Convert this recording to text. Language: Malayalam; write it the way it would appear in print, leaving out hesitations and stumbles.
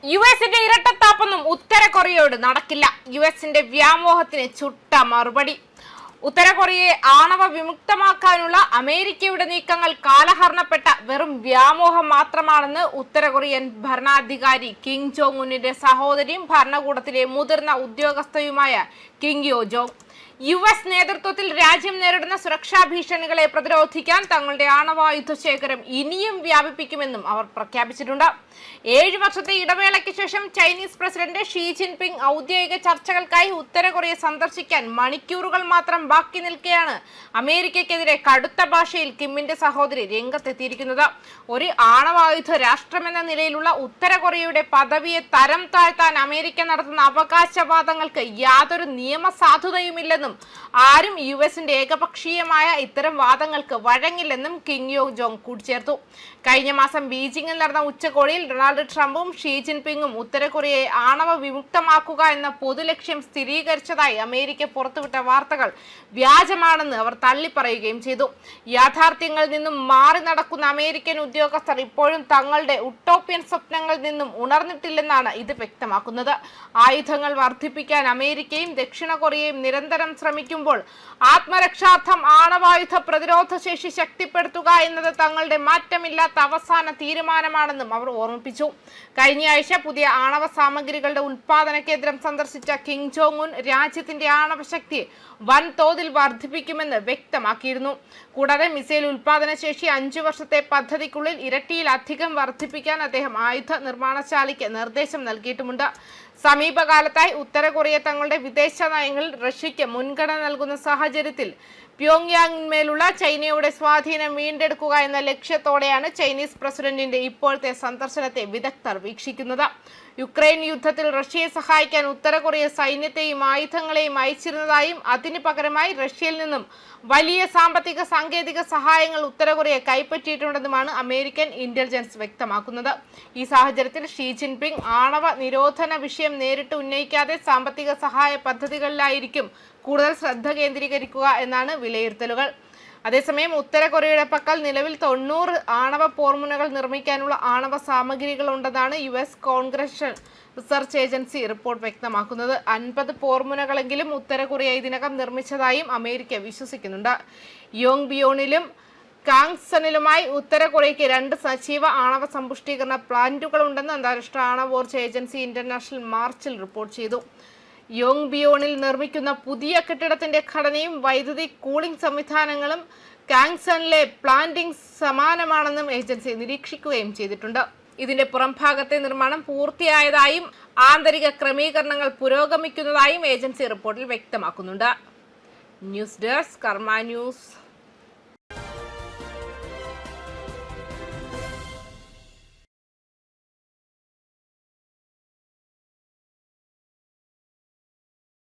യുഎസിന്റെ ഇരട്ടത്താപ്പൊന്നും ഉത്തര കൊറിയയോട് നടക്കില്ല. യുഎസിന്റെ വ്യാമോഹത്തിന് ചുട്ട മറുപടി. ഉത്തര കൊറിയയെ ആണവ വിമുക്തമാക്കാനുള്ള അമേരിക്കയുടെ നീക്കങ്ങൾ കാലഹരണപ്പെട്ട വെറും വ്യാമോഹം മാത്രമാണെന്ന് ഉത്തര കൊറിയൻ ഭരണാധികാരി കിം ജോങ് ഉന്നിന്റെ സഹോദരിയും ഭരണകൂടത്തിലെ മുതിർന്ന ഉദ്യോഗസ്ഥയുമായ കിം യോ ജോങ്. യുഎസ് നേതൃത്വത്തിൽ രാജ്യം നേരിടുന്ന സുരക്ഷാ ഭീഷണികളെ പ്രതിരോധിക്കാൻ തങ്ങളുടെ ആണവായുധ ശേഖരം ഇനിയും വ്യാപിപ്പിക്കുമെന്നും അവർ പ്രഖ്യാപിച്ചിട്ടുണ്ട്. 7 വർഷത്തെ ഇടവേളയ്ക്ക് ശേഷം ചൈനീസ് പ്രസിഡന്റ് ഷീ ജിൻപിങ് ഔദ്യോഗിക ചർച്ചകൾക്കായി ഉത്തര കൊറിയ സന്ദർശിക്കാൻ മണിക്കൂറുകൾ മാത്രം ബാക്കി നിൽക്കെയാണ് അമേരിക്കയ്ക്കെതിരെ കടുത്ത ഭാഷയിൽ കിമ്മിന്റെ സഹോദരി രംഗത്തെത്തിയിരിക്കുന്നത്. ഒരു ആണവായുധ രാഷ്ട്രമെന്ന നിലയിലുള്ള ഉത്തര കൊറിയയുടെ പദവിയെ തരം താഴ്ത്താൻ അമേരിക്ക നടത്തുന്ന അവകാശവാദങ്ങൾക്ക് യാതൊരു നിയമസാധുതയുമില്ലെന്നും ആരും യുഎസിന്റെ ഏകപക്ഷീയമായ ഇത്തരം വാദങ്ങൾക്ക് വഴങ്ങില്ലെന്നും കിം യോ ജോങ് കൂട്ടിച്ചേർത്തു. കഴിഞ്ഞ മാസം ബീജിംഗിൽ നടന്ന ഉച്ചകോടിയിൽ ഡൊണാൾഡ് ട്രംപും ഷീ ജിൻപിങ്ങും ഉത്തര കൊറിയയെ ആണവ വിമുക്തമാക്കുക എന്ന പൊതുലക്ഷ്യം സ്ഥിരീകരിച്ചതായി അമേരിക്ക പുറത്തുവിട്ട വാർത്തകൾ വ്യാജമാണെന്ന് അവർ തള്ളിപ്പറയുകയും ചെയ്തു. യാഥാർത്ഥ്യങ്ങളിൽ നിന്നും മാറി നടക്കുന്ന അമേരിക്കൻ ഉദ്യോഗസ്ഥർ ഇപ്പോഴും തങ്ങളുടെ ഉട്ടോപ്യൻ സ്വപ്നങ്ങളിൽ നിന്നും ഉണർന്നിട്ടില്ലെന്നാണ് ഇത് വ്യക്തമാക്കുന്നത്. ആയുധങ്ങൾ വർദ്ധിപ്പിക്കാൻ അമേരിക്കയും ദക്ഷിണ കൊറിയയും നിരന്തരം ശ്രമിക്കുമ്പോൾ ആത്മരക്ഷാർത്ഥം ആണവായുധ പ്രതിരോധ ശേഷി ശക്തിപ്പെടുത്തുക എന്നത് തങ്ങളുടെ മാറ്റമില്ലാത്ത അവസാന തീരുമാനമാണെന്നും അവർ ഓർമ്മിപ്പിച്ചു. കഴിഞ്ഞയാഴ്ച പുതിയ ആണവ സാമഗ്രികളുടെ ഉൽപാദന കേന്ദ്രം സന്ദർശിച്ച കിം ജോങ് ഉൻ രാജ്യത്തിന്റെ ആണവശക്തി വൻതോതിൽ വർദ്ധിപ്പിക്കുമെന്ന് വ്യക്തമാക്കിയിരുന്നു. കൂടാതെ മിസൈൽ ഉൽപാദന ശേഷി 5 വർഷത്തെ പദ്ധതിക്കുള്ളിൽ ഇരട്ടിയിലധികം വർദ്ധിപ്പിക്കാൻ അദ്ദേഹം ആയുധ നിർമ്മാണശാലയ്ക്ക് നിർദ്ദേശം നൽകിയിട്ടുമുണ്ട്. സമീപകാലത്തായി ഉത്തര കൊറിയ തങ്ങളുടെ വിദേശ നയങ്ങളിൽ റഷ്യയ്ക്ക് മുൻഗണന നൽകുന്ന സാഹചര്യത്തിൽ പ്യോങ്യാങ്ങിന്മേലുള്ള ചൈനയുടെ സ്വാധീനം വീണ്ടെടുക്കുക എന്ന ലക്ഷ്യത്തോടെയാണ് ചൈനീസ് പ്രസിഡന്റിന്റെ ഇപ്പോഴത്തെ സന്ദർശനത്തെ വിദഗ്ധർ വീക്ഷിക്കുന്നത്. യുക്രൈൻ യുദ്ധത്തിൽ റഷ്യയെ സഹായിക്കാൻ ഉത്തര കൊറിയ സൈന്യത്തെയും ആയുധങ്ങളെയും അയച്ചിരുന്നതായും അതിന് പകരമായി റഷ്യയിൽ നിന്നും വലിയ സാമ്പത്തിക സാങ്കേതിക സഹായങ്ങൾ ഉത്തര കൊറിയ കൈപ്പറ്റിയിട്ടുണ്ടെന്നുമാണ് അമേരിക്കൻ ഇന്റലിജൻസ് വ്യക്തമാക്കുന്നത്. ഈ സാഹചര്യത്തിൽ ഷീ ജിൻപിങ് ആണവ നിരോധന വിഷയം നേരിട്ട് ഉന്നയിക്കാതെ സാമ്പത്തിക സഹായ പദ്ധതികളിലായിരിക്കും കൂടുതൽ ശ്രദ്ധ കേന്ദ്രീകരിക്കുക എന്നാണ് വിലയിരുത്തലുകൾ. അതേസമയം ഉത്തര കൊറിയയുടെ പക്കൽ നിലവിൽ 90 ആണവ പോർമുനകൾ നിർമ്മിക്കാനുള്ള ആണവ സാമഗ്രികൾ ഉണ്ടെന്നാണ് US Congress research agency report വ്യക്തമാക്കുന്നത്. 50 പോർമുനകളെങ്കിലും ഉത്തര കൊറിയ ഇതിനകം നിർമ്മിച്ചതായും അമേരിക്ക വിശ്വസിക്കുന്നുണ്ട്. യോങ് ബിയോണിലും കാങ്സണിലുമായി ഉത്തര കൊറിയയ്ക്ക് 2 സജീവ ആണവ സമ്പുഷ്ടീകരണ പ്ലാന്റുകൾ ഉണ്ടെന്ന് അന്താരാഷ്ട്ര ആണവോർജ ഏജൻസി ഇന്റർനാഷണൽ മാർച്ചിൽ റിപ്പോർട്ട് ചെയ്തു. യോങ് ബിയോണിൽ നിർമ്മിക്കുന്ന പുതിയ കെട്ടിടത്തിന്റെ ഘടനയും വൈദ്യുതി കൂളിംഗ് സംവിധാനങ്ങളും കാങ്സണിലെ പ്ലാന്റിംഗ് സമാനമാണെന്നും ഏജൻസി നിരീക്ഷിക്കുകയും ചെയ്തിട്ടുണ്ട്. ഇതിന്റെ പുറംഭാഗത്തെ നിർമ്മാണം പൂർത്തിയായതായും ആന്തരിക ക്രമീകരണങ്ങൾ പുരോഗമിക്കുന്നതായും ഏജൻസി റിപ്പോർട്ടിൽ വ്യക്തമാക്കുന്നുണ്ട്. ന്യൂസ് ഡെസ്ക് കർമ്മ ന്യൂസ്.